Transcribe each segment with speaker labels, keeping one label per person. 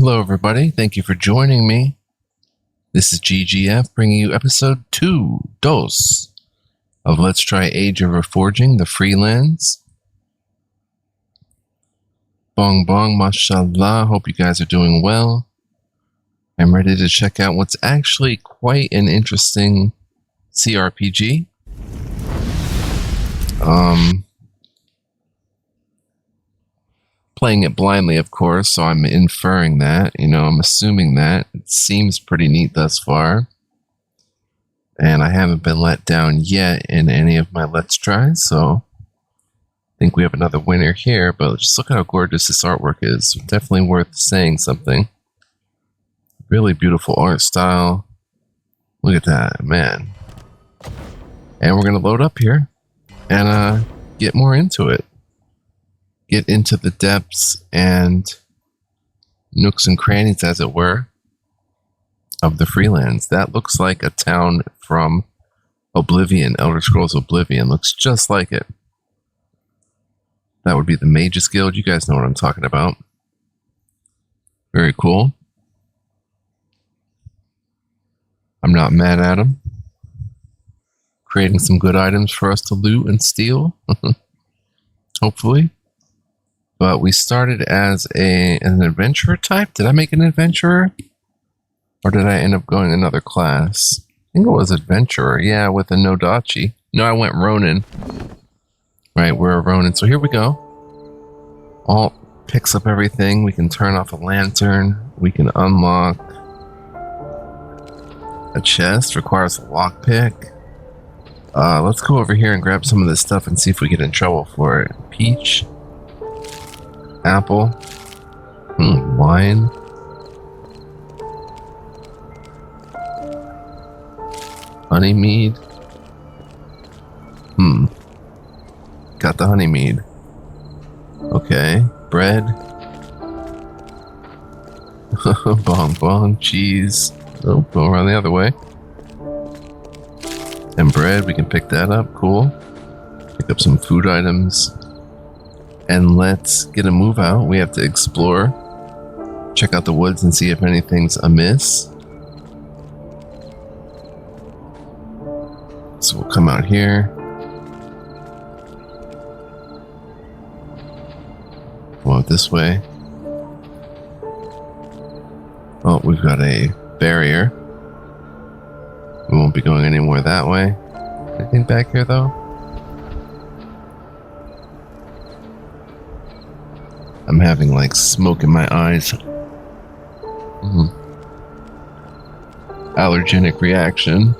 Speaker 1: Hello, everybody. Thank you for joining me. This is GGF bringing you episode 2 of Let's Try Age of Reforging, the Freelands. Bong bong, mashallah. Hope you guys are doing well. I'm ready to check out what's actually quite an interesting CRPG. Playing it blindly, of course, so I'm inferring that. I'm assuming that. It seems pretty neat thus far. And I haven't been let down yet in any of my Let's Tries, so I think we have another winner here, but just look how gorgeous this artwork is. Definitely worth saying something. Really beautiful art style. Look at that, man. And we're going to load up here and get more into it. Get into the depths and nooks and crannies, as it were, of the Freelands. That looks like a town from Oblivion, Elder Scrolls Oblivion. Looks just like it. That would be the Mages Guild. You guys know what I'm talking about. Very cool. I'm not mad at them. Creating some good items for us to loot and steal. Hopefully. But we started as an adventurer type. Did I make an adventurer? Or did I end up going another class? I think it was adventurer. Yeah, with a Nodachi. No, I went Ronin. Right, we're a Ronin. So here we go. Alt picks up everything. We can turn off a lantern. We can unlock a chest. Requires a lockpick. Let's go over here and grab some of this stuff and see if we get in trouble for it. Peach. Apple. Wine. Honey mead. Got the honey mead. Okay. Bread. Bong bong. Cheese. Oh, go around the other way. And bread. We can pick that up. Cool. Pick up some food items. And let's get a move out. We have to explore. Check out the woods and see if anything's amiss. So we'll come out here. Go out this way. Oh, we've got a barrier. We won't be going anywhere that way. Anything back here, though? I'm having like smoke in my eyes. Allergenic reaction.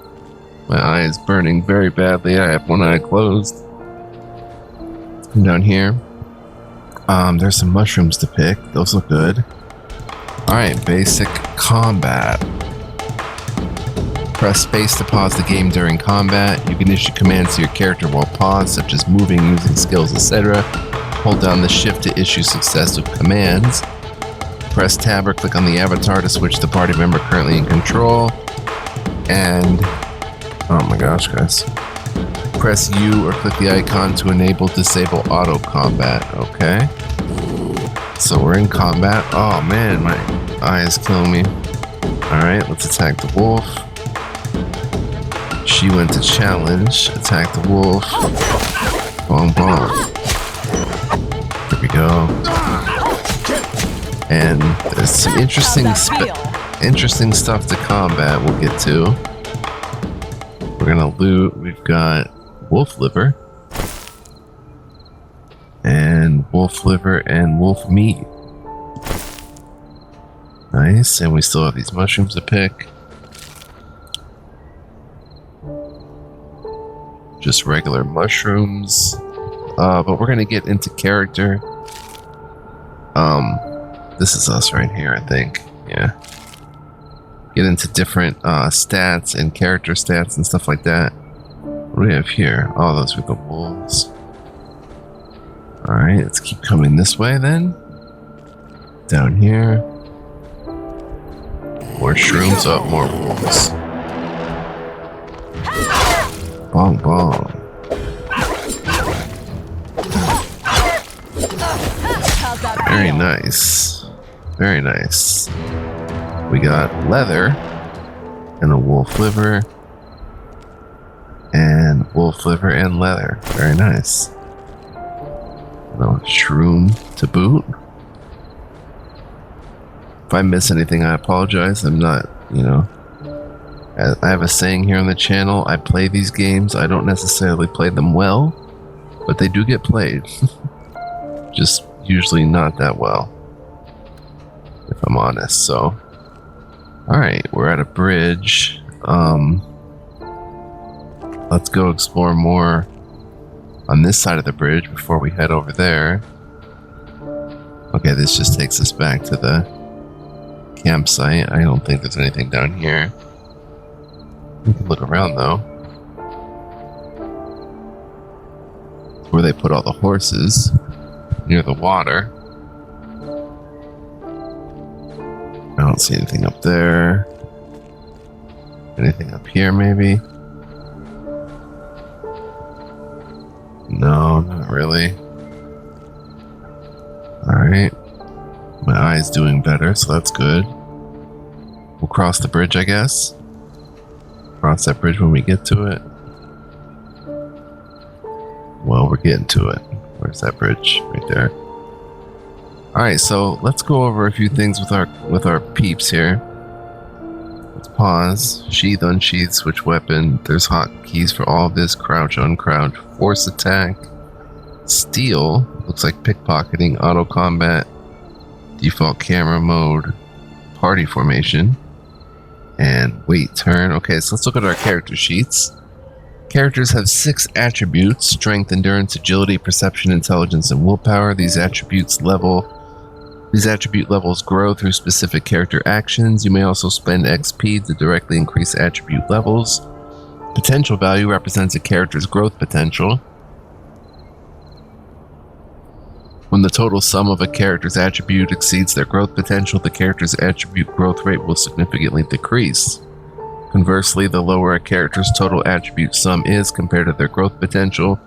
Speaker 1: My eye is burning very badly. I have one eye closed. Let's come down here. There's some mushrooms to pick. Those look good. Alright, basic combat. Press space to pause the game during combat. You can issue commands to your character while paused, such as moving, using skills, etc. Hold down the shift to issue successive commands. Press tab or click on the avatar to switch the party member currently in control. And, oh my gosh, guys. Press U or click the icon to enable disable auto combat. Okay. So we're in combat. Oh man, my eye is killing me. Alright, let's attack the wolf. She went to challenge. Attack the wolf. Boom, boom. There we go. And there's some interesting stuff to combat we'll get to. We're gonna loot. We've got wolf liver. And wolf liver and wolf meat. Nice. And we still have these mushrooms to pick. Just regular mushrooms. But we're gonna get into character. This is us right here, I think. Yeah. Get into different stats and character stats and stuff like that. What do we have here? Oh, those are the wolves. Alright, let's keep coming this way then. Down here. More shrooms. Oh, more wolves. Bong bong. Very nice. Very nice. We got leather and a wolf liver. And wolf liver and leather. Very nice. Shroom to boot. If I miss anything, I apologize. I'm not, I have a saying here on the channel. I play these games. I don't necessarily play them well, but they do get played. Just usually not that well, if I'm honest. So, alright, we're at a bridge. Let's go explore more on this side of the bridge before we head over there. Okay, this just takes us back to the campsite. I don't think there's anything down here. We can look around though. It's where they put all the horses, near the water. I don't see anything up there. Anything up here maybe? No, not really. Alright. My eye's doing better, so that's good. We'll cross the bridge, I guess. Cross that bridge when we get to it. Well, we're getting to it. Where's that bridge? Right there. Alright, so let's go over a few things with our peeps here. Let's pause. Sheath, unsheath, switch weapon. There's hotkeys for all of this. Crouch, uncrouch, force attack, steal. Looks like pickpocketing, auto combat, default camera mode, party formation, and wait turn. Okay, so let's look at our character sheets. Characters have 6 attributes: strength, endurance, agility, perception, intelligence, and willpower. These attribute levels grow through specific character actions. You may also spend XP to directly increase attribute levels. Potential value represents a character's growth potential. When the total sum of a character's attribute exceeds their growth potential, the character's attribute growth rate will significantly decrease. Conversely, the lower a character's total attribute sum is compared to their growth potential,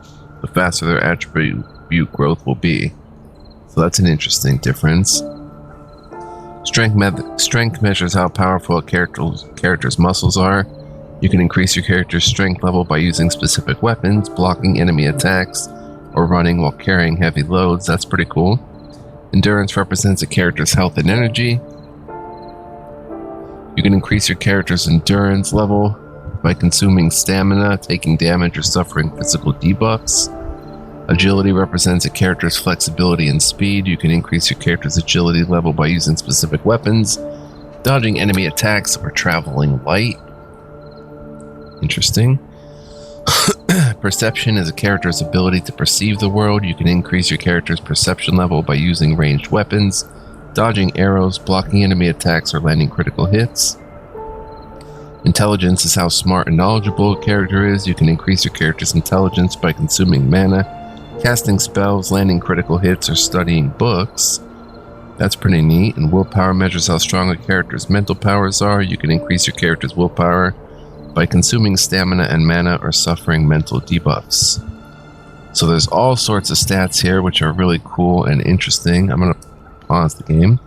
Speaker 1: the faster their attribute growth will be. So that's an interesting difference. Strength measures how powerful a character's muscles are. You can increase your character's strength level by using specific weapons, blocking enemy attacks, or running while carrying heavy loads. That's pretty cool. Endurance represents a character's health and energy. You can increase your character's endurance level by consuming stamina, taking damage, or suffering physical debuffs. Agility represents a character's flexibility and speed. You can increase your character's agility level by using specific weapons, dodging enemy attacks, or traveling light. Interesting. Perception is a character's ability to perceive the world. You can increase your character's perception level by using ranged weapons, dodging arrows, blocking enemy attacks, or landing critical hits. Intelligence is how smart and knowledgeable a character is. You can increase your character's intelligence by consuming mana, casting spells, landing critical hits, or studying books. That's pretty neat. And willpower measures how strong a character's mental powers are. You can increase your character's willpower by consuming stamina and mana or suffering mental debuffs. So there's all sorts of stats here which are really cool and interesting. I'm going to pause the game.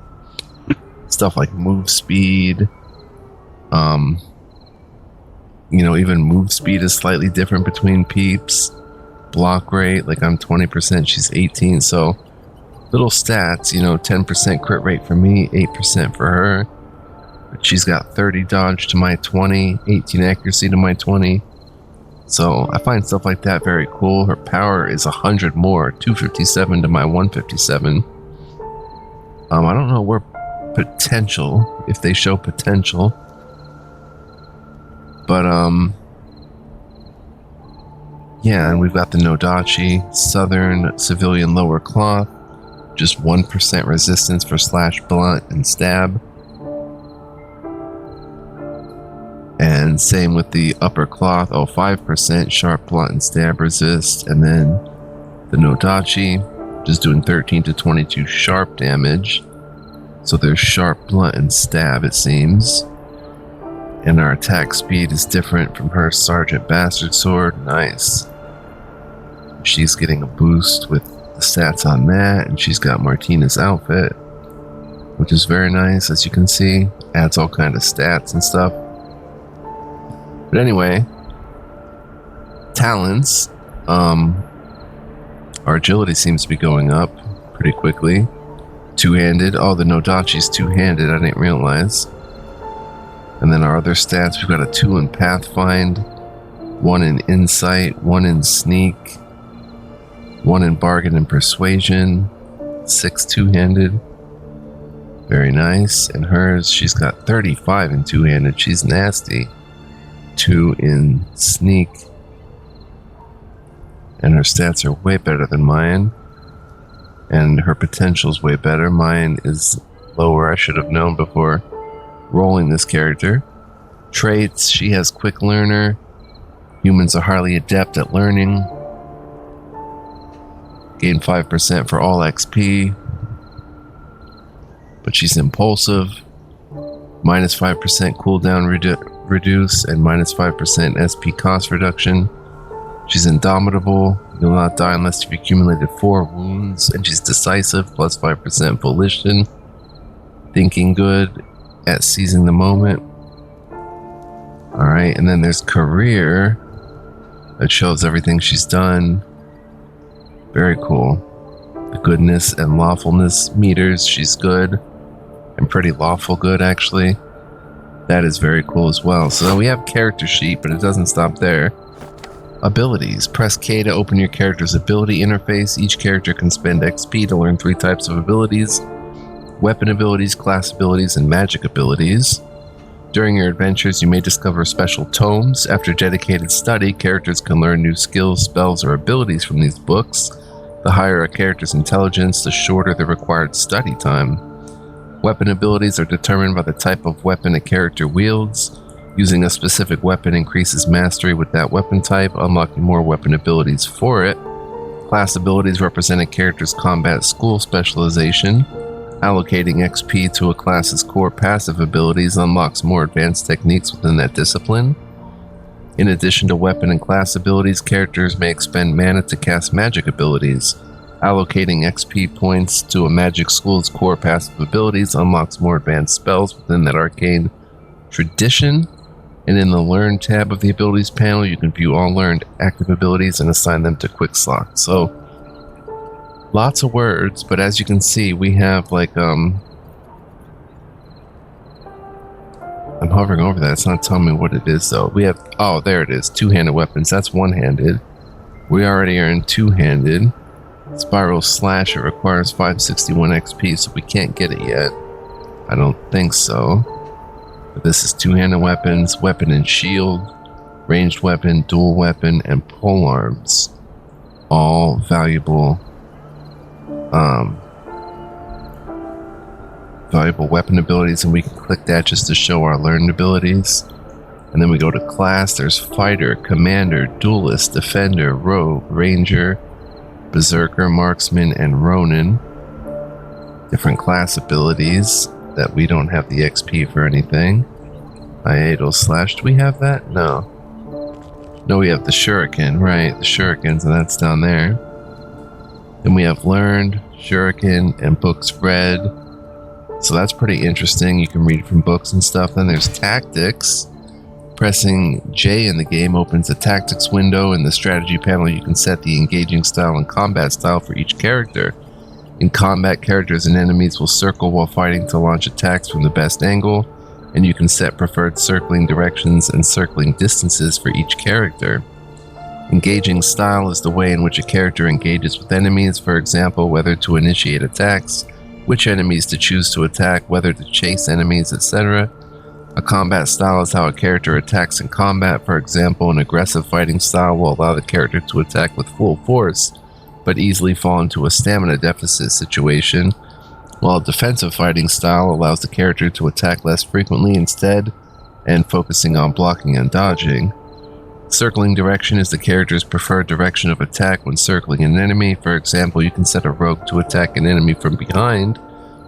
Speaker 1: Stuff like move speed. Even move speed is slightly different between peeps. Block rate, like I'm 20%, she's 18, so little stats, 10% crit rate for me, 8% for her. But she's got 30 dodge to my 20, 18 accuracy to my 20. So I find stuff like that very cool. Her power is 100 more, 257 to my 157. I don't know where potential, if they show potential. But yeah, and we've got the Nodachi, Southern Civilian Lower Cloth, just 1% resistance for slash, blunt, and stab. And same with the Upper Cloth, 5% sharp, blunt, and stab resist. And then the Nodachi, just doing 13 to 22 sharp damage. So there's sharp, blunt, and stab, it seems. And our attack speed is different from her Sergeant Bastard Sword. Nice. She's getting a boost with the stats on that, and she's got Martina's outfit. which is very nice, as you can see. Adds all kind of stats and stuff. But anyway, talents. Our agility seems to be going up pretty quickly. Two-handed. Oh, the Nodachi's two-handed. I didn't realize. And then our other stats, we've got a 2 in Pathfind, 1 in Insight, 1 in Sneak, 1 in Bargain and Persuasion, 6 two-handed. Very nice. And hers, she's got 35 in two-handed. She's nasty. 2 in Sneak. And her stats are way better than mine. And her potential's way better. Mine is lower. I should have known before rolling this character. Traits, she has quick learner. Humans are highly adept at learning. Gain 5% for all XP. But she's impulsive. Minus 5% cooldown reduce and minus 5% SP cost reduction. She's indomitable. You'll not die unless you've accumulated 4 wounds. And she's decisive, plus 5% volition. Thinking good at seizing the moment. Alright, and then there's career. That shows everything she's done. Very cool. The goodness and lawfulness meters, she's good. And pretty lawful good, actually. That is very cool as well. So we have character sheet, but it doesn't stop there. Abilities. Press K to open your character's ability interface. Each character can spend XP to learn 3 types of abilities: weapon abilities, class abilities, and magic abilities. During your adventures, you may discover special tomes. After dedicated study, characters can learn new skills, spells, or abilities from these books. The higher a character's intelligence, the shorter the required study time. Weapon abilities are determined by the type of weapon a character wields. Using a specific weapon increases mastery with that weapon type, unlocking more weapon abilities for it. Class abilities represent a character's combat school specialization. Allocating XP to a class's core passive abilities unlocks more advanced techniques within that discipline. In addition to weapon and class abilities, characters may expend mana to cast magic abilities. Allocating XP points to a magic school's core passive abilities unlocks more advanced spells within that arcane tradition. And in the Learn tab of the Abilities panel, you can view all learned active abilities and assign them to quick slot. So, lots of words, but as you can see, we have like, I'm hovering over that. It's not telling me what it is, though. We have, oh, there it is. Two-handed weapons. That's one-handed. We already are in two-handed. Spiral Slash, it requires 561 XP, so we can't get it yet. I don't think so. But this is two-handed weapons, weapon and shield, ranged weapon, dual weapon, and pole arms. All valuable weapon abilities, and we can click that just to show our learned abilities. And then we go to class. There's fighter, commander, duelist, defender, rogue, ranger, berserker, marksman, and ronin. Different class abilities that we don't have the XP for anything. Iatal Slash, do we have that? No. No, we have the shuriken, right? The shurikens, and that's down there. Then we have learned, shuriken, and books read. So that's pretty interesting. You can read from books and stuff. Then there's tactics. Pressing J in the game opens a tactics window. In the strategy panel, you can set the engaging style and combat style for each character. In combat, characters and enemies will circle while fighting to launch attacks from the best angle, and you can set preferred circling directions and circling distances for each character. Engaging style is the way in which a character engages with enemies, for example, whether to initiate attacks, which enemies to choose to attack, whether to chase enemies, etc. A combat style is how a character attacks in combat. For example, an aggressive fighting style will allow the character to attack with full force, but easily fall into a stamina deficit situation, while a defensive fighting style allows the character to attack less frequently instead, and focusing on blocking and dodging. Circling direction is the character's preferred direction of attack when circling an enemy. For example, you can set a rogue to attack an enemy from behind,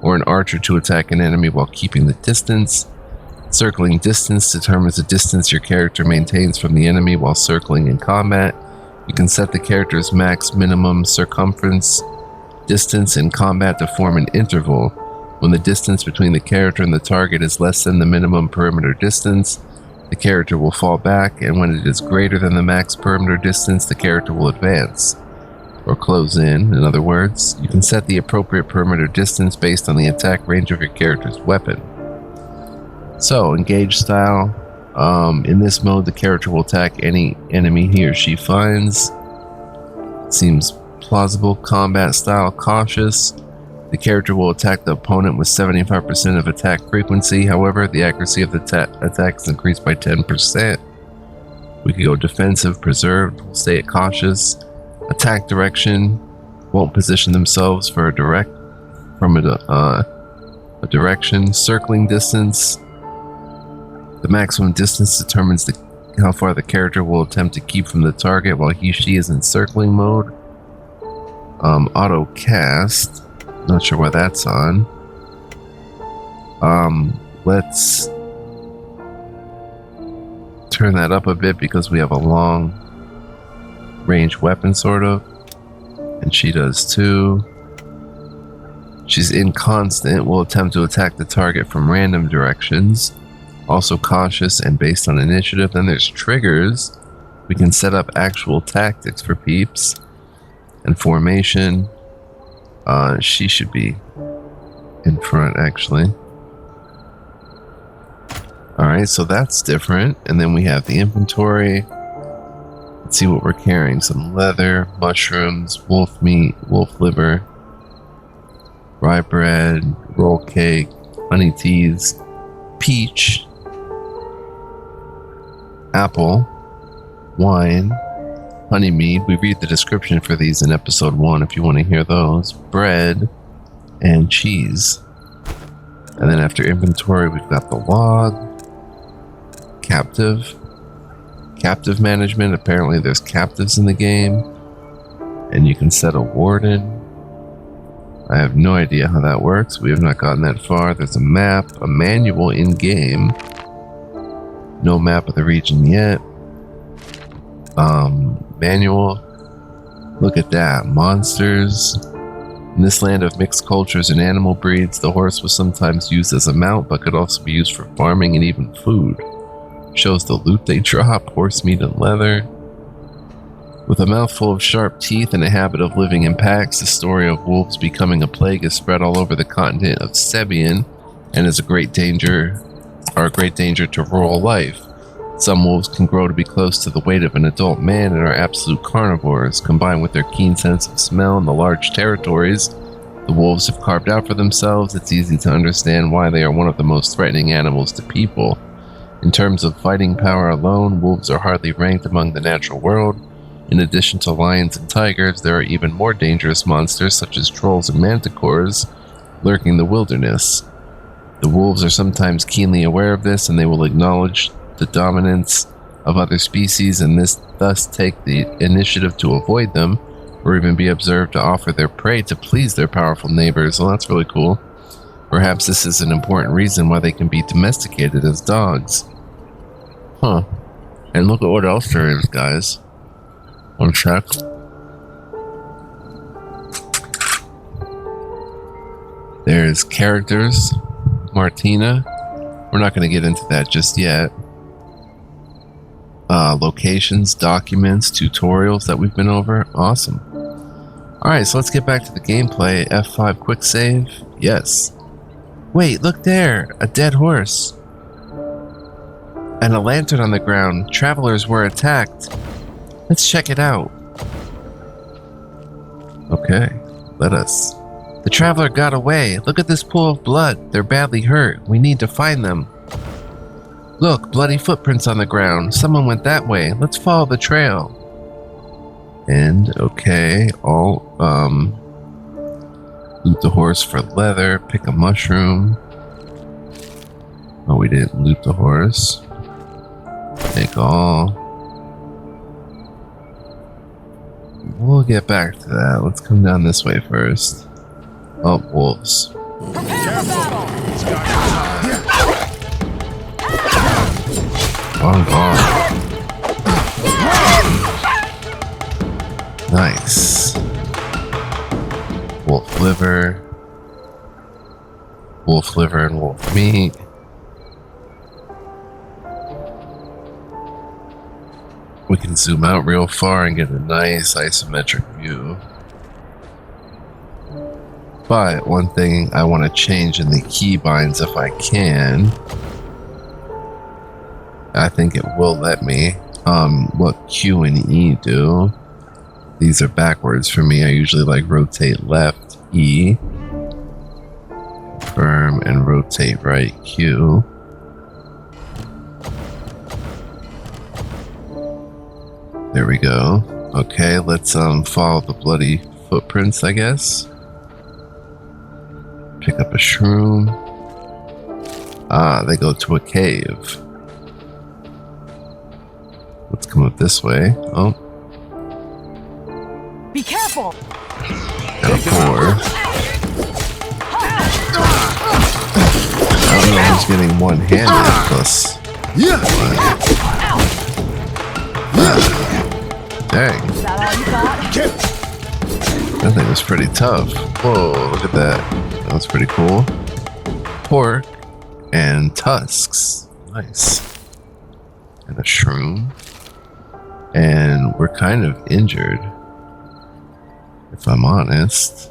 Speaker 1: or an archer to attack an enemy while keeping the distance. Circling distance determines the distance your character maintains from the enemy while circling in combat. You can set the character's max minimum circumference distance in combat to form an interval. When the distance between the character and the target is less than the minimum perimeter distance, the character will fall back, and when it is greater than the max perimeter distance, the character will advance, or close in other words. You can set the appropriate perimeter distance based on the attack range of your character's weapon. So, engage style. In this mode, the character will attack any enemy he or she finds. Seems plausible. Combat style, cautious. The character will attack the opponent with 75% of attack frequency. However, the accuracy of the attack is increased by 10%. We could go defensive, preserved. We'll stay at cautious. Attack direction. Won't position themselves for a direction. Circling distance. The maximum distance determines how far the character will attempt to keep from the target while he/she is in circling mode. Auto cast. Not sure why that's on. Let's turn that up a bit because we have a long range weapon, sort of. And she does too. She's inconstant. Will attempt to attack the target from random directions. Also cautious and based on initiative. Then there's triggers. We can set up actual tactics for peeps. And formation. She should be in front, actually. Alright, so that's different. And then we have the inventory. Let's see what we're carrying. Some leather, mushrooms, wolf meat, wolf liver, rye bread, roll cake, honey teas, peach, apple, wine, honey mead. We read the description for these in episode 1 if you want to hear those. Bread and cheese. And then after inventory, we've got the log. Captive management. Apparently there's captives in the game. And you can set a warden. I have no idea how that works. We have not gotten that far. There's a map, a manual in game. No map of the region yet. Manual. Look at that. Monsters. In this land of mixed cultures and animal breeds, the horse was sometimes used as a mount, but could also be used for farming and even food. Shows the loot they drop, horse meat and leather. With a mouthful of sharp teeth and a habit of living in packs, the story of wolves becoming a plague is spread all over the continent of Sebian and is a great danger to rural life. Some wolves can grow to be close to the weight of an adult man and are absolute carnivores. Combined with their keen sense of smell and the large territories the wolves have carved out for themselves, it's easy to understand why they are one of the most threatening animals to people. In terms of fighting power alone, wolves are hardly ranked among the natural world. In addition to lions and tigers, there are even more dangerous monsters such as trolls and manticores lurking the wilderness. The wolves are sometimes keenly aware of this, and they will acknowledge the dominance of other species and thus take the initiative to avoid them, or even be observed to offer their prey to please their powerful neighbors. Well, that's really cool. Perhaps this is an important reason why they can be domesticated as dogs. Huh. And look at what else there is, guys. One sec. There's characters. Martina. We're not going to get into that just yet. Locations, documents, tutorials that we've been over. Awesome. Alright, so let's get back to the gameplay. F5 quick save. Yes. Wait, look there! A dead horse. And a lantern on the ground. Travelers were attacked. Let's check it out. Okay, let us. The traveler got away. Look at this pool of blood. They're badly hurt. We need to find them. Look, bloody footprints on the ground. Someone went that way. Let's follow the trail. And, okay, I'll, loot the horse for leather, pick a mushroom. Oh, we didn't loot the horse. Take all. We'll get back to that. Let's come down this way first. Oh, wolves.
Speaker 2: Prepare for battle!
Speaker 1: Long bomb. Nice. Wolf liver. Wolf liver and wolf meat. We can zoom out real far and get a nice isometric view. But one thing I want to change in the keybinds if I can. I think it will let me. What Q and E do. These are backwards for me. I usually like rotate left E. Confirm and rotate right Q. There we go. Okay, let's follow the bloody footprints, I guess. Pick up a shroom. Ah, they go to a cave. Let's come up this way. Oh.
Speaker 2: Be careful!
Speaker 1: Got a pour. I don't know who's getting one-handed plus.
Speaker 3: Yeah.
Speaker 1: Dang.
Speaker 2: Is that all you got?
Speaker 1: That thing was pretty tough. Whoa, look at that. That was pretty cool. Pork and tusks. Nice. And a shroom. And we're kind of injured. If I'm honest.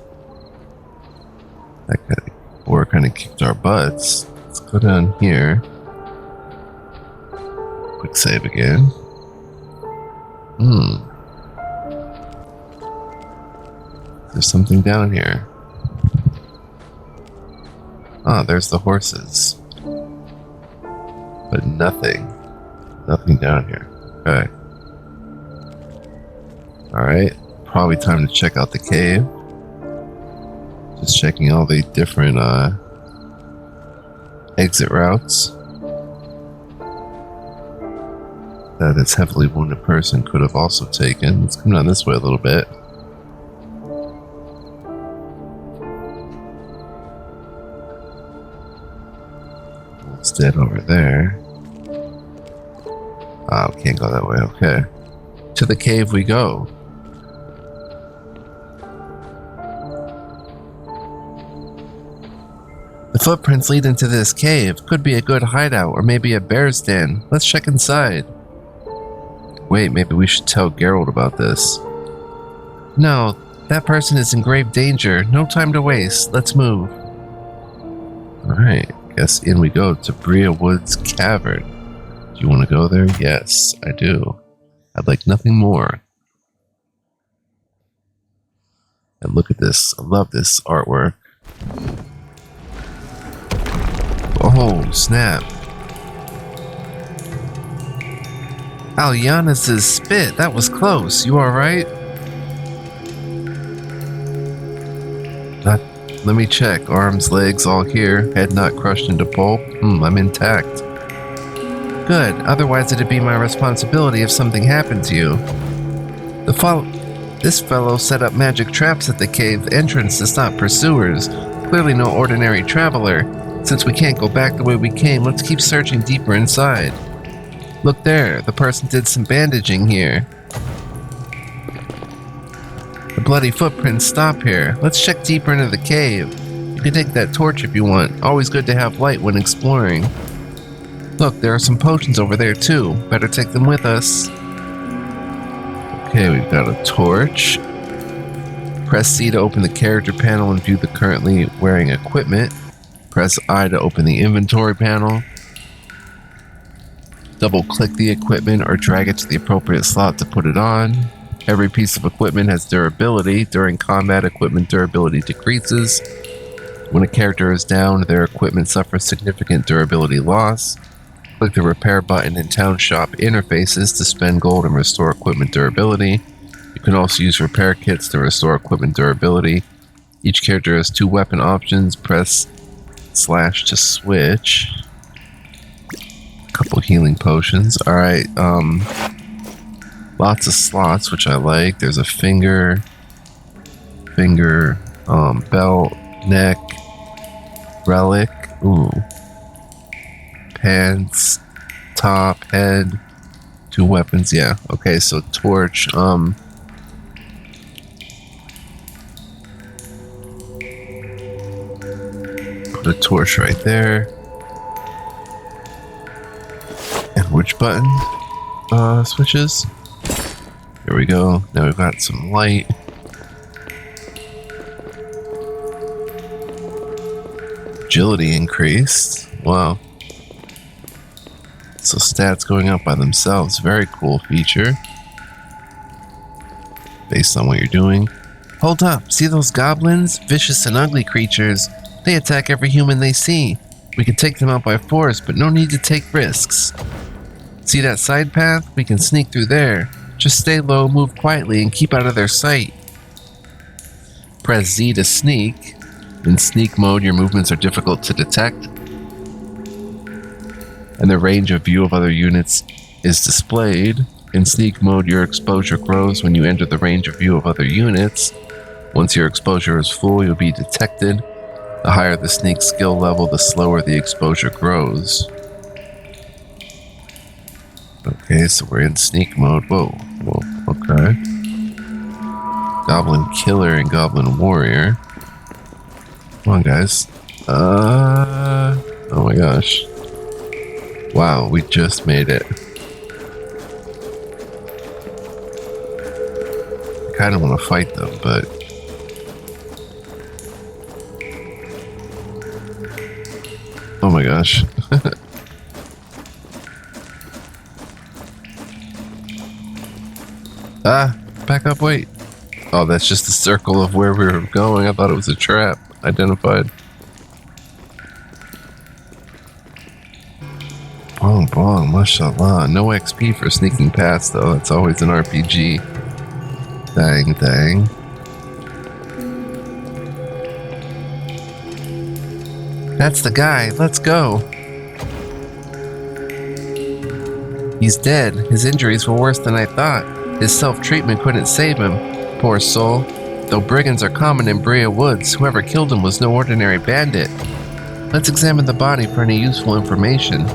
Speaker 1: That kind of kicked our butts. Let's go down here. Quick save again. There's something down here. Ah, there's the horses. But nothing. Nothing down here. Okay. Alright. Probably time to check out the cave. Just checking all the different exit routes that this heavily wounded person could have also taken. Let's come down this way a little bit. It's dead over there. Ah, we can't go that way. Okay. To the cave we go. The footprints lead into this cave. Could be a good hideout or maybe a bear's den. Let's check inside. Wait, maybe we should tell Geralt about this. No, that person is in grave danger. No time to waste. Let's move. Alright, guess in we go to Bria Woods Cavern. Do you want to go there? Yes, I do. I'd like nothing more. And look at this. I love this artwork. Oh, snap. Alyanis' spit. That was close. You alright? Let me check. Arms, legs, all here. Head not crushed into pulp. I'm intact. Good. Otherwise it'd be my responsibility if something happened to you. This fellow set up magic traps at the cave entrance to stop pursuers. Clearly no ordinary traveler. Since we can't go back the way we came, let's keep searching deeper inside. Look there, the person did some bandaging here. The bloody footprints stop here. Let's check deeper into the cave. You can take that torch if you want. Always good to have light when exploring. Look, there are some potions over there too. Better take them with us. Okay, we've got a torch. Press C to open the character panel and view the currently wearing equipment. Press I to open the inventory panel. Double-click the equipment or drag it to the appropriate slot to put it on. Every piece of equipment has durability. During combat, equipment durability decreases. When a character is down, their equipment suffers significant durability loss. Click the repair button in Town Shop interfaces to spend gold and restore equipment durability. You can also use repair kits to restore equipment durability. Each character has 2 weapon options. Press / to switch. Couple healing potions. Alright, lots of slots, which I like. There's a finger, belt, neck, relic, ooh, pants, top, head, 2 weapons, yeah. Okay, so torch, Put a torch right there. And which button switches? There we go. Now we've got some light. Agility increased. Wow. So stats going up by themselves. Very cool feature. Based on what you're doing. Hold up. See those goblins? Vicious and ugly creatures. They attack every human they see. We could take them out by force, but no need to take risks. See that side path? We can sneak through there. Just stay low, move quietly, and keep out of their sight. Press Z to sneak. In sneak mode, your movements are difficult to detect, and the range of view of other units is displayed. In sneak mode, your exposure grows when you enter the range of view of other units. Once your exposure is full, you'll be detected. The higher the sneak skill level, the slower the exposure grows. Okay, so we're in sneak mode. Whoa, okay. Goblin Killer and Goblin Warrior. Come on, guys. Oh my gosh. Wow, we just made it. I kind of want to fight them, but... Oh my gosh. Back up, wait. Oh, that's just the circle of where we were going. I thought it was a trap. Identified. Bong bong, mashallah. No XP for sneaking past, though. That's always an RPG. Dang, dang. That's the guy. Let's go. He's dead. His injuries were worse than I thought. His self-treatment couldn't save him. Poor soul. Though brigands are common in Brea Woods, whoever killed him was no ordinary bandit. Let's examine the body for any useful information.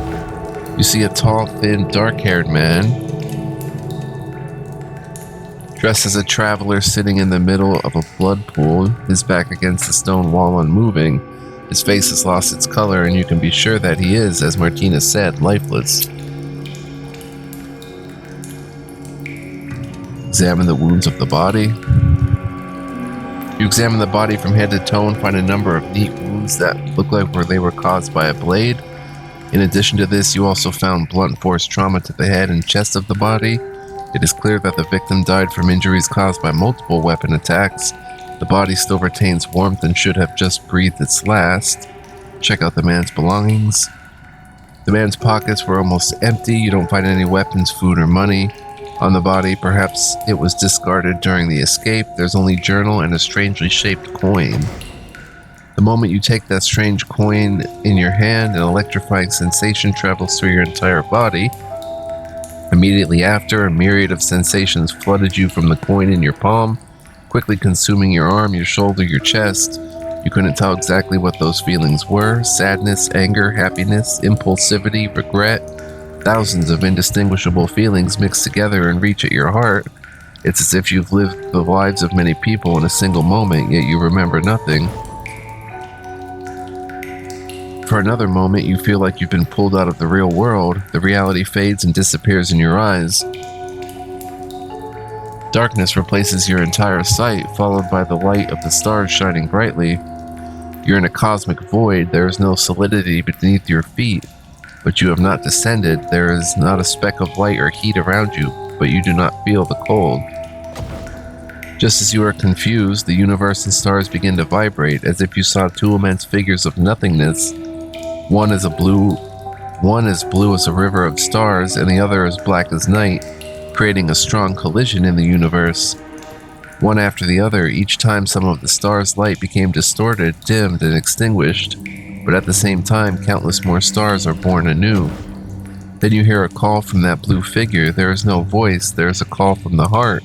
Speaker 1: You see a tall, thin, dark-haired man, dressed as a traveler sitting in the middle of a blood pool, his back against the stone wall unmoving. His face has lost its color, and you can be sure that he is, as Martina said, lifeless. Examine the wounds of the body. You examine the body from head to toe and find a number of neat wounds that look like they were caused by a blade. In addition to this, you also found blunt force trauma to the head and chest of the body. It is clear that the victim died from injuries caused by multiple weapon attacks. The body still retains warmth and should have just breathed its last. Check out the man's belongings. The man's pockets were almost empty. You don't find any weapons, food, or money on the body. Perhaps it was discarded during the escape. There's only journal and a strangely shaped coin. The moment you take that strange coin in your hand, an electrifying sensation travels through your entire body. Immediately after, a myriad of sensations flooded you from the coin in your palm, quickly consuming your arm, your shoulder, your chest. You couldn't tell exactly what those feelings were: sadness, anger, happiness, impulsivity, regret. Thousands of indistinguishable feelings mixed together and reach at your heart. It's as if you've lived the lives of many people in a single moment, yet you remember nothing. For another moment, you feel like you've been pulled out of the real world. The reality fades and disappears in your eyes. Darkness replaces your entire sight, followed by the light of the stars shining brightly. You're in a cosmic void. There is no solidity beneath your feet, but you have not descended. There is not a speck of light or heat around you, but you do not feel the cold. Just as you are confused, the universe and stars begin to vibrate, as if you saw two immense figures of nothingness. One is blue as a river of stars, and the other as black as night, creating a strong collision in the universe. One after the other, each time some of the stars' light became distorted, dimmed, and extinguished, but at the same time, countless more stars are born anew. Then you hear a call from that blue figure. There is no voice, there is a call from the heart.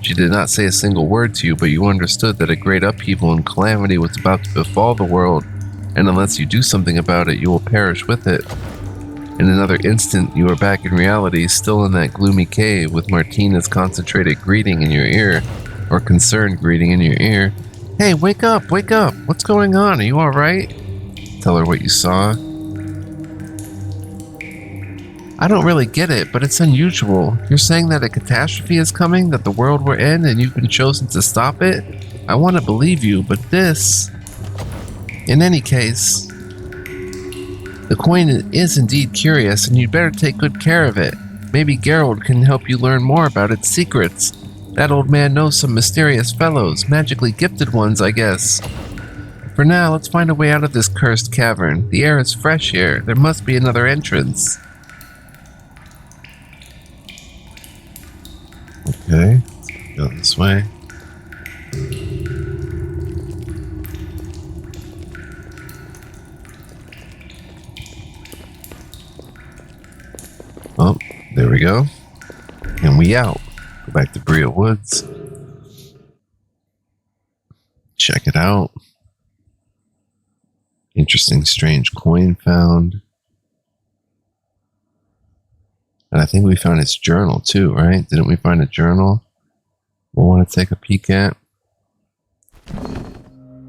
Speaker 1: She did not say a single word to you, but you understood that a great upheaval and calamity was about to befall the world, and unless you do something about it, you will perish with it. In another instant, you are back in reality, still in that gloomy cave, with Martina's concentrated greeting in your ear, or concerned greeting in your ear. Hey, wake up, what's going on? Are you alright? Tell her what you saw. I don't really get it, but it's unusual. You're saying that a catastrophe is coming, that the world will end, and you've been chosen to stop it? I want to believe you, but this... In any case, the coin is indeed curious, and you'd better take good care of it. Maybe Geralt can help you learn more about its secrets. That old man knows some mysterious fellows, magically gifted ones, I guess. For now, let's find a way out of this cursed cavern. The air is fresh here. There must be another entrance. Okay, let's go this way. Oh, there we go. And we out. Go back to Bria Woods. Check it out. Interesting, strange coin found. And I think we found his journal too, right? Didn't we find a journal we'll want to take a peek at?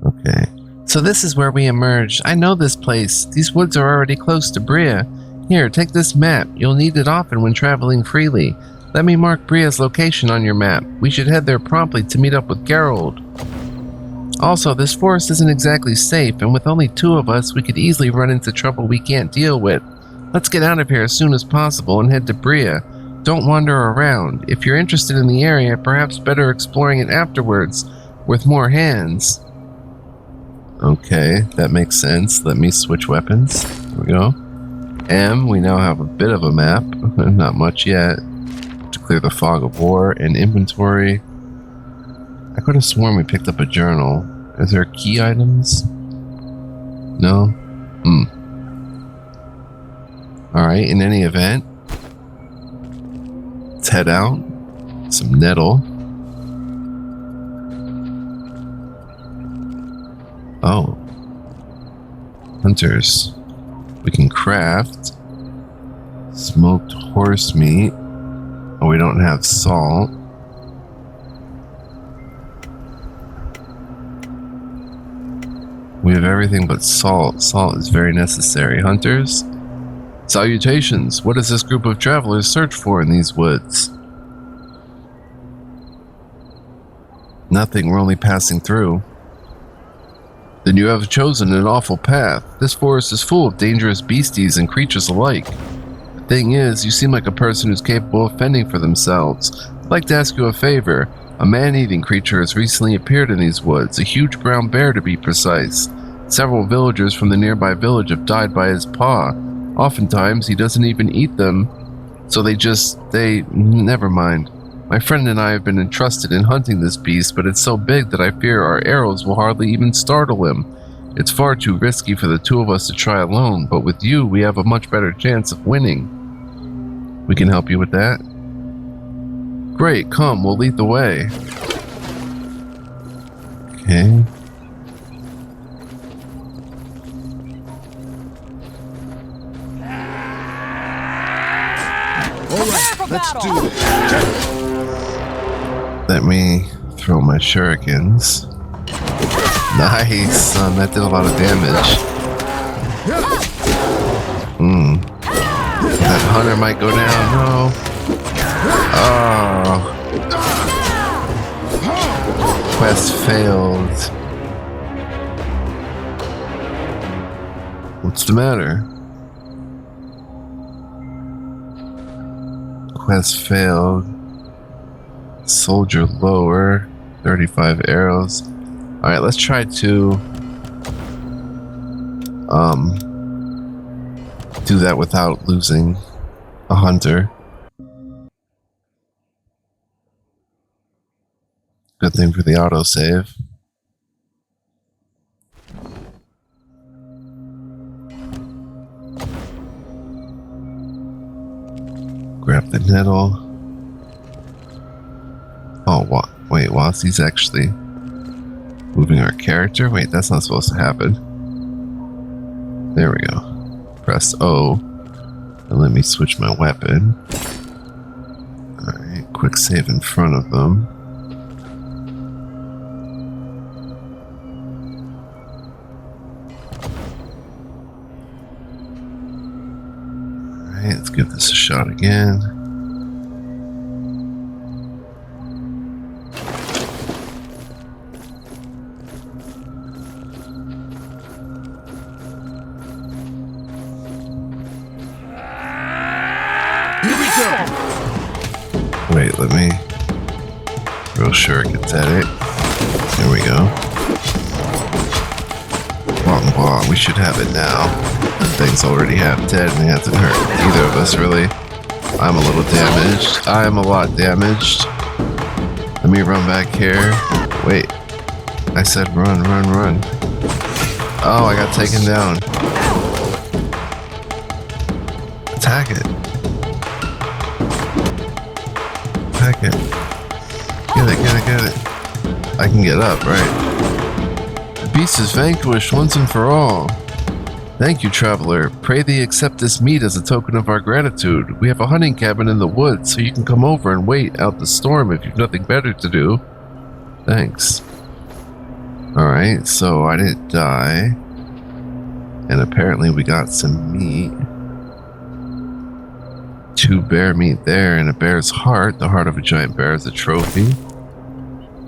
Speaker 1: Okay. So this is where we emerged. I know this place. These woods are already close to Bria. Here, take this map. You'll need it often when traveling freely. Let me mark Bria's location on your map. We should head there promptly to meet up with Geralt. Also, this forest isn't exactly safe, and with only 2 of us, we could easily run into trouble we can't deal with. Let's get out of here as soon as possible and head to Bria. Don't wander around. If you're interested in the area, perhaps better exploring it afterwards, with more hands. Okay, that makes sense. Let me switch weapons. There we go. M, we now have a bit of a map. Not much yet. To clear the fog of war and inventory. I could have sworn we picked up a journal. Is there key items? No? Alright, in any event, let's head out. Some nettle. Oh. Hunters. We can craft smoked horse meat. Oh, we don't have salt. We have everything but salt. Salt is very necessary. Hunters? Salutations. What does this group of travelers search for in these woods? Nothing. We're only passing through. Then you have chosen an awful path. This forest is full of dangerous beasties and creatures alike. The thing is, you seem like a person who's capable of fending for themselves. I'd like to ask you a favor. A man-eating creature has recently appeared in these woods, a huge brown bear to be precise. Several villagers from the nearby village have died by his paw. Oftentimes, he doesn't even eat them, so never mind. My friend and I have been entrusted in hunting this beast, but it's so big that I fear our arrows will hardly even startle him. It's far too risky for the 2 of us to try alone, but with you, we have a much better chance of winning. We can help you with that? Great, come, we'll lead the way. Okay.
Speaker 2: Alright, let's do this.
Speaker 1: Let me throw my shurikens. Nice, son, that did a lot of damage. That hunter might go down, no. Oh. Quest failed. What's the matter? Quest failed. Soldier lower. 35 arrows. Alright, let's try to do that without losing a hunter. Good thing for the autosave. Grab the nettle. Oh, wait, Wassie's actually moving our character? Wait, that's not supposed to happen. There we go. Press O. And let me switch my weapon. Alright, quick save in front of them. Alright, let's give this a shot again.
Speaker 2: Here we go.
Speaker 1: Wait, let me... Real sure gets at it. There we go. Blah, blah. We should have it now. The thing's already half dead and it hasn't hurt either of us, really. I'm a little damaged. I'm a lot damaged. Let me run back here. Wait. I said run, run, run. Oh, I got taken down. Attack it. Attack it. Get it, get it, get it. I can get up, right? The beast is vanquished once and for all. Thank you, traveler. Pray thee accept this meat as a token of our gratitude. We have a hunting cabin in the woods, so you can come over and wait out the storm if you've nothing better to do. Thanks. Alright, so I didn't die. And apparently we got some meat. 2 bear meat there and a bear's heart. The heart of a giant bear is a trophy.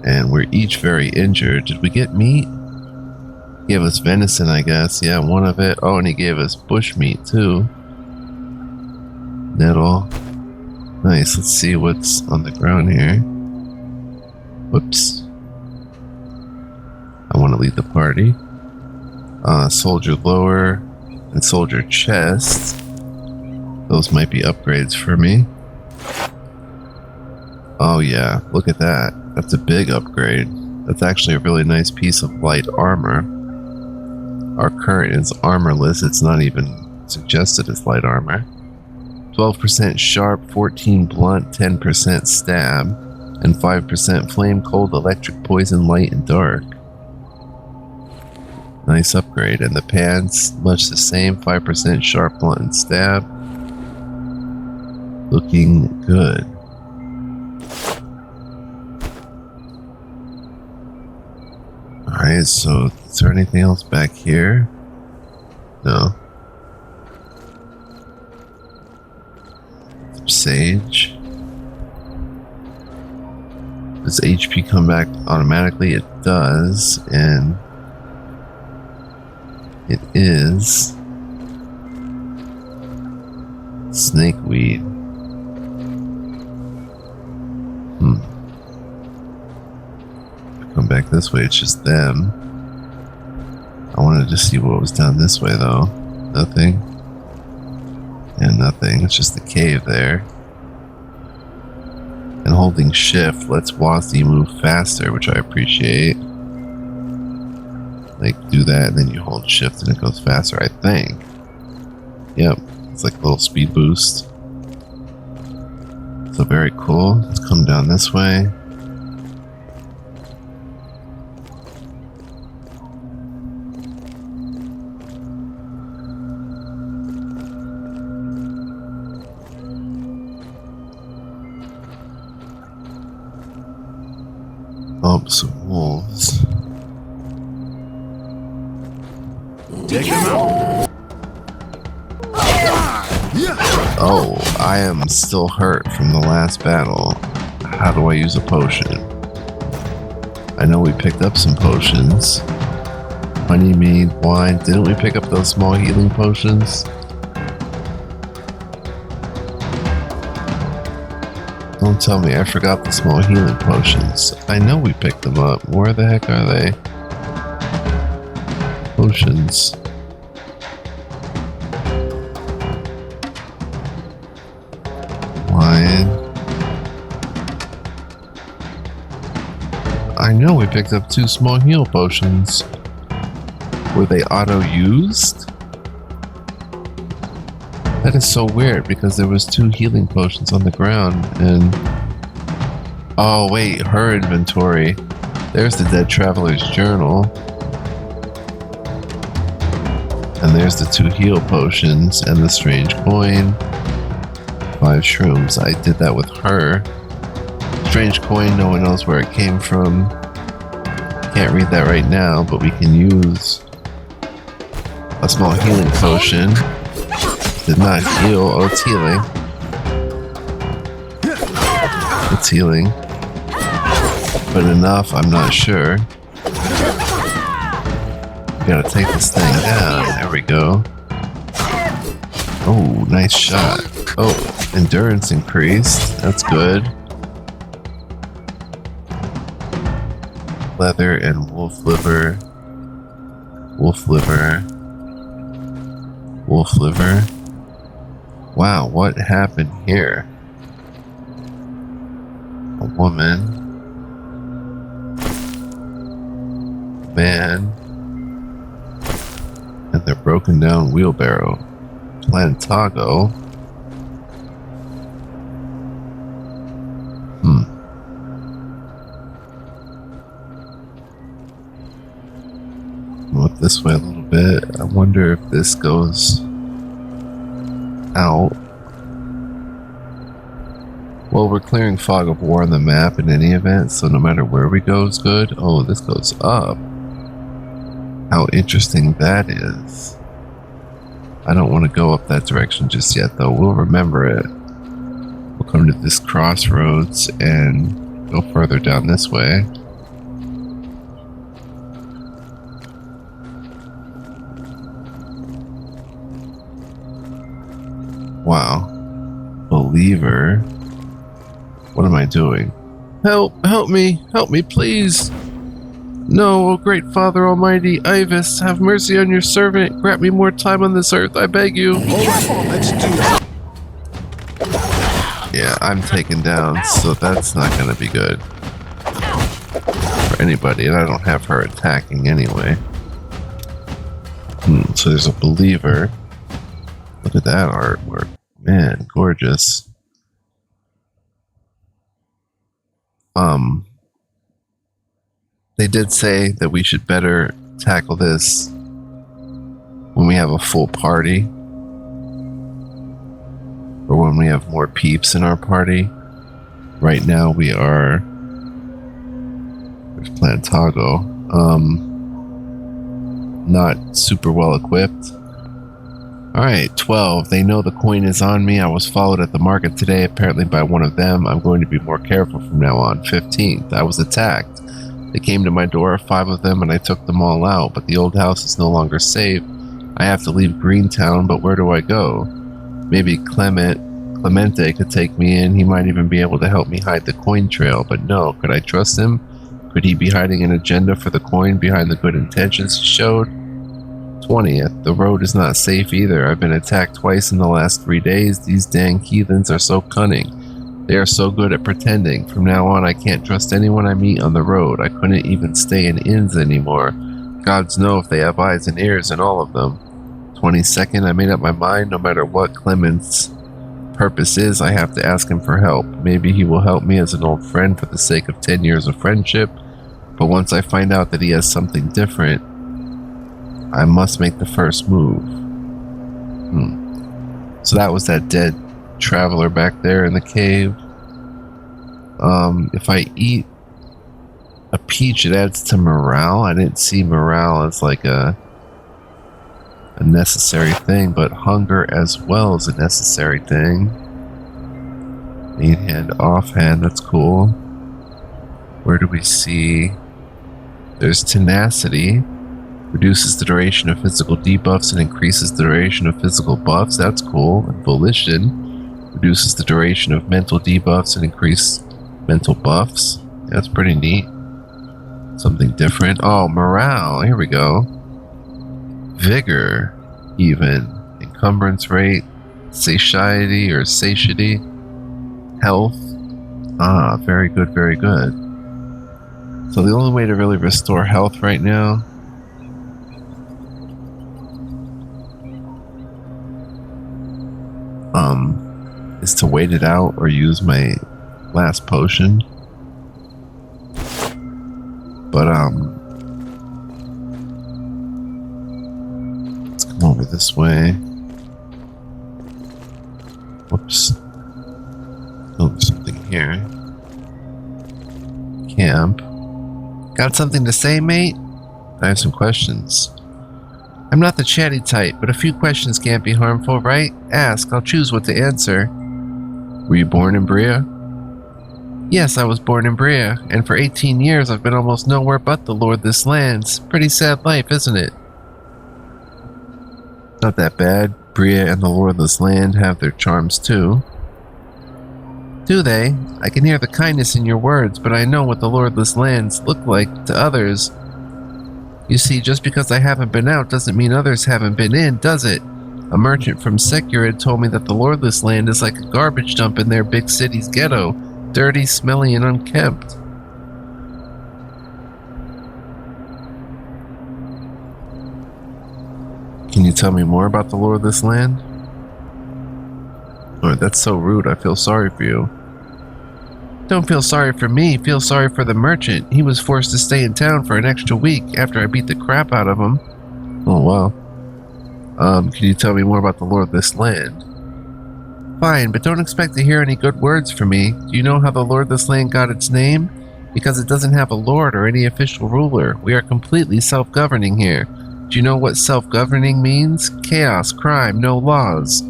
Speaker 1: And we're each very injured. Did we get meat? He gave us venison, I guess. Yeah, one of it. Oh, and he gave us bush meat, too. Nettle. Nice. Let's see what's on the ground here. Whoops. I want to lead the party. Soldier lower and soldier chest. Those might be upgrades for me. Oh, yeah. Look at that. That's a big upgrade. That's actually a really nice piece of light armor. Our current is armorless. It's not even suggested as light armor. 12% sharp, 14 blunt, 10% stab, and 5% flame, cold, electric, poison, light, and dark. Nice upgrade. And the pants, much the same. 5% sharp, blunt, and stab. Looking good. Alright, so is there anything else back here? No. Some sage. Does HP come back automatically? It does, and it is snakeweed. Come back this way, it's just them. I wanted to see what was down this way though. Nothing. And nothing. It's just the cave there. And holding shift lets Wazzy move faster, which I appreciate. Like, do that and then you hold shift and it goes faster, I think. Yep. It's like a little speed boost. So very cool. Let's come down this way. Oh, some wolves.
Speaker 2: Take them out.
Speaker 1: Oh, I am still hurt from the last battle. How do I use a potion? I know we picked up some potions. Honey, mead, wine. Didn't we pick up those small healing potions? Don't tell me I forgot the small healing potions. I know we picked them up. Where the heck are they? Potions. Wine. I know we picked up 2 small heal potions. Were they auto-used? That is so weird because there was 2 healing potions on the ground and... Oh wait, her inventory. There's the Dead Traveler's Journal. And there's the 2 heal potions and the strange coin. 5 shrooms. I did that with her. Strange coin, no one knows where it came from. Can't read that right now, but we can use a small healing potion. Did not heal. Oh, it's healing. It's healing. But enough, I'm not sure. We gotta take this thing down. There we go. Oh, nice shot. Oh, endurance increased. That's good. Leather and wolf liver. Wolf liver. Wolf liver. Wow, what happened here? A woman. Man. And their broken down wheelbarrow. Plantago. Look this way a little bit. I wonder if this goes out. Well, we're clearing fog of war on the map in any event, so no matter where we go is good. Oh, this goes up. How interesting that is. I don't want to go up that direction just yet, though. We'll remember it. We'll come to this crossroads and go further down this way. Wow. Believer. What am I doing? Help me, please. No, O great Father Almighty, Ivis, have mercy on your servant. Grant me more time on this earth, I beg you.
Speaker 2: Let's do it.
Speaker 1: Yeah, I'm taken down, so that's not going to be good for anybody, and I don't have her attacking anyway. So there's a believer. Look at that artwork. Man, gorgeous. They did say that we should better tackle this when we have a full party. Or when we have more peeps in our party. Right now we are... There's Plantago. Not super well equipped. Alright, 12. They know the coin is on me. I was followed at the market today, apparently by one of them. I'm going to be more careful from now on. 15th. I was attacked. They came to my door, 5 of them, and I took them all out, but the old house is no longer safe. I have to leave Greentown, but where do I go? Maybe Clemente could take me in. He might even be able to help me hide the coin trail, but no. Could I trust him? Could he be hiding an agenda for the coin behind the good intentions he showed? 20th. The road is not safe either. I've been attacked twice in the last 3 days. These dang heathens are so cunning. They are so good at pretending. From now on, I can't trust anyone I meet on the road. I couldn't even stay in inns anymore. Gods know if they have eyes and ears in all of them. 22nd. I made up my mind. No matter what Clement's purpose is, I have to ask him for help. Maybe he will help me as an old friend for the sake of 10 years of friendship. But once I find out that he has something different, I must make the first move. So that was that dead traveler back there in the cave. If I eat a peach, it adds to morale. I didn't see morale as like a necessary thing, but hunger as well is a necessary thing. Main hand, offhand, that's cool. Where do we see? There's tenacity. Reduces the duration of physical debuffs and increases the duration of physical buffs. That's cool. And volition reduces the duration of mental debuffs and increase mental buffs. That's pretty neat. Something different. Oh, morale. Here we go. Vigor, even. Encumbrance rate. Satiety or satiety. Health. Ah, very good, very good. So the only way to really restore health right now is to wait it out or use my last potion. But let's come over this way. Whoops. Oh, there's something here. Camp. Got something to say, mate? I have some questions. I'm not the chatty type, but a few questions can't be harmful, right? Ask, I'll choose what to answer. Were you born in Bria? Yes, I was born in Bria, and for 18 years I've been almost nowhere but the Lordless Lands. Pretty sad life, isn't it? Not that bad. Bria and the Lordless Land have their charms too. Do they? I can hear the kindness in your words, but I know what the Lordless Lands look like to others. You see, just because I haven't been out doesn't mean others haven't been in, does it? A merchant from Securid told me that the Lordless Land is like a garbage dump in their big city's ghetto. Dirty, smelly, and unkempt. Can you tell me more about the Lordless Land? Oh, that's so rude. I feel sorry for you. Don't feel sorry for me. Feel sorry for the merchant. He was forced to stay in town for an extra week after I beat the crap out of him. Oh, wow. Can you tell me more about the Lordless Land? Fine, but don't expect to hear any good words from me. Do you know how the Lordless Land got its name? Because it doesn't have a lord or any official ruler. We are completely self-governing here. Do you know what self-governing means? Chaos, crime, no laws.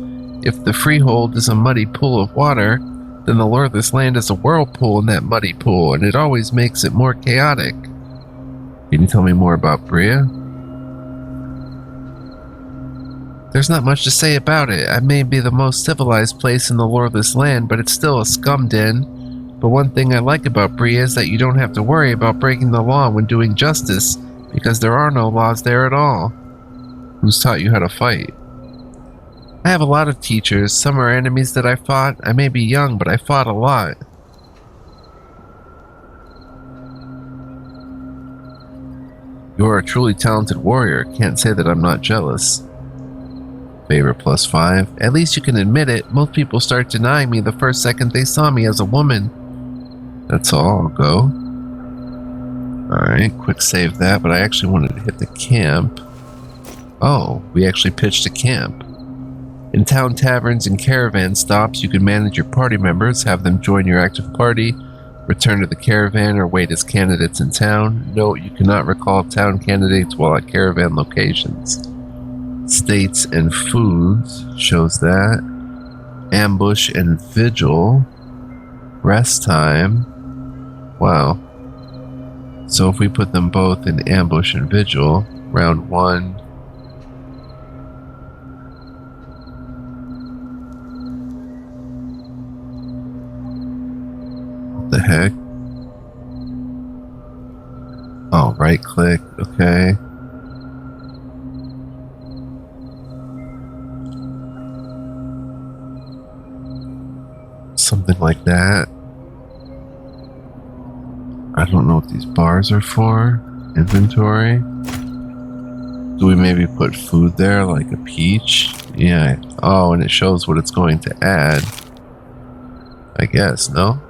Speaker 1: If the freehold is a muddy pool of water, then the Lordless Land is a whirlpool in that muddy pool, and it always makes it more chaotic. Can you tell me more about Bria? There's not much to say about it. I may be the most civilized place in the Lordless Land, but it's still a scum den. But one thing I like about Bria is that you don't have to worry about breaking the law when doing justice, because there are no laws there at all. Who's taught you how to fight? I have a lot of teachers. Some are enemies that I fought. I may be young, but I fought a lot. You're a truly talented warrior. Can't say that I'm not jealous. Favorite +5. At least you can admit it. Most people start denying me the first second they saw me as a woman. That's all. I'll go. Alright, quick save that, but I actually wanted to hit the camp. Oh, we actually pitched a camp. In town taverns and caravan stops, you can manage your party members, have them join your active party, return to the caravan, or wait as candidates in town. Note, you cannot recall town candidates while at caravan locations. States and foods shows that. Ambush and vigil. Rest time. Wow. So if we put them both in ambush and vigil, round 1. What the heck? Oh, right click. Okay. Something like that. I don't know what these bars are for. Inventory. Do we maybe put food there, like a peach? Yeah. Oh, and it shows what it's going to add. I guess, no?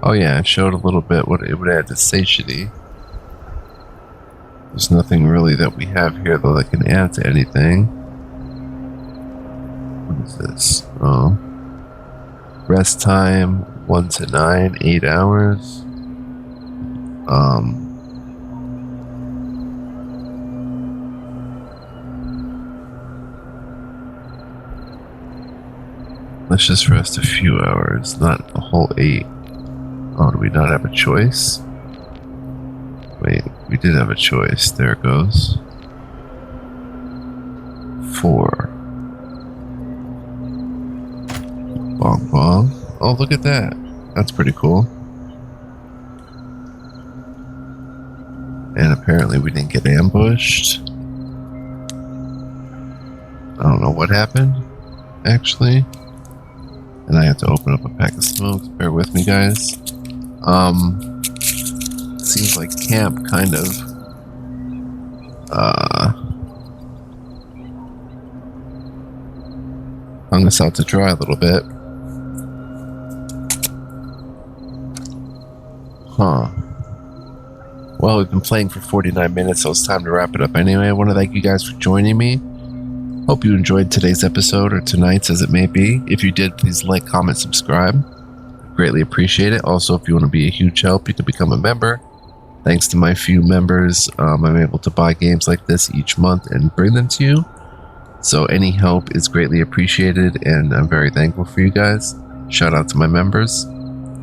Speaker 1: Oh yeah, it showed a little bit what it would add to satiety. There's nothing really that we have here though that can add to anything. What is this? Oh. Rest time 1 to 9, 8 hours. Let's just rest a few hours, not the whole 8. Oh, do we not have a choice? Wait, we did have a choice. There it goes. 4. Bong bong. Oh, look at that. That's pretty cool. And apparently we didn't get ambushed. I don't know what happened, actually. And I have to open up a pack of smokes. Bear with me, guys. Seems like camp kind of hung us out to dry a little bit. Huh. Well, we've been playing for 49 minutes, so it's time to wrap it up anyway. I want to thank you guys for joining me. Hope you enjoyed today's episode, or tonight's as it may be. If you did, please like, comment, subscribe. Greatly appreciate it. Also, if you want to be a huge help, you can become a member. Thanks to my few members, I'm able to buy games like this each month and bring them to you. So any help is greatly appreciated, and I'm very thankful for you guys. Shout out to my members,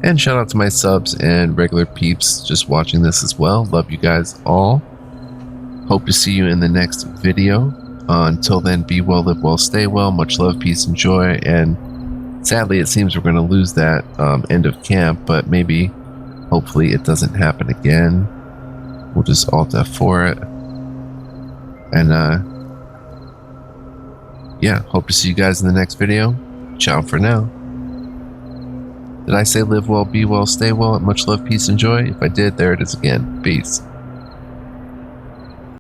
Speaker 1: and shout out to my subs and regular peeps just watching this as well. Love you guys all. Hope to see you in the next video. Until then, be well, live well, stay well. Much love, peace, and joy. And sadly, it seems we're going to lose that end of camp, but maybe, hopefully, it doesn't happen again. We'll just Alt F4 it. And, yeah, hope to see you guys in the next video. Ciao for now. Did I say live well, be well, stay well? Much love, peace, and joy? If I did, there it is again. Peace.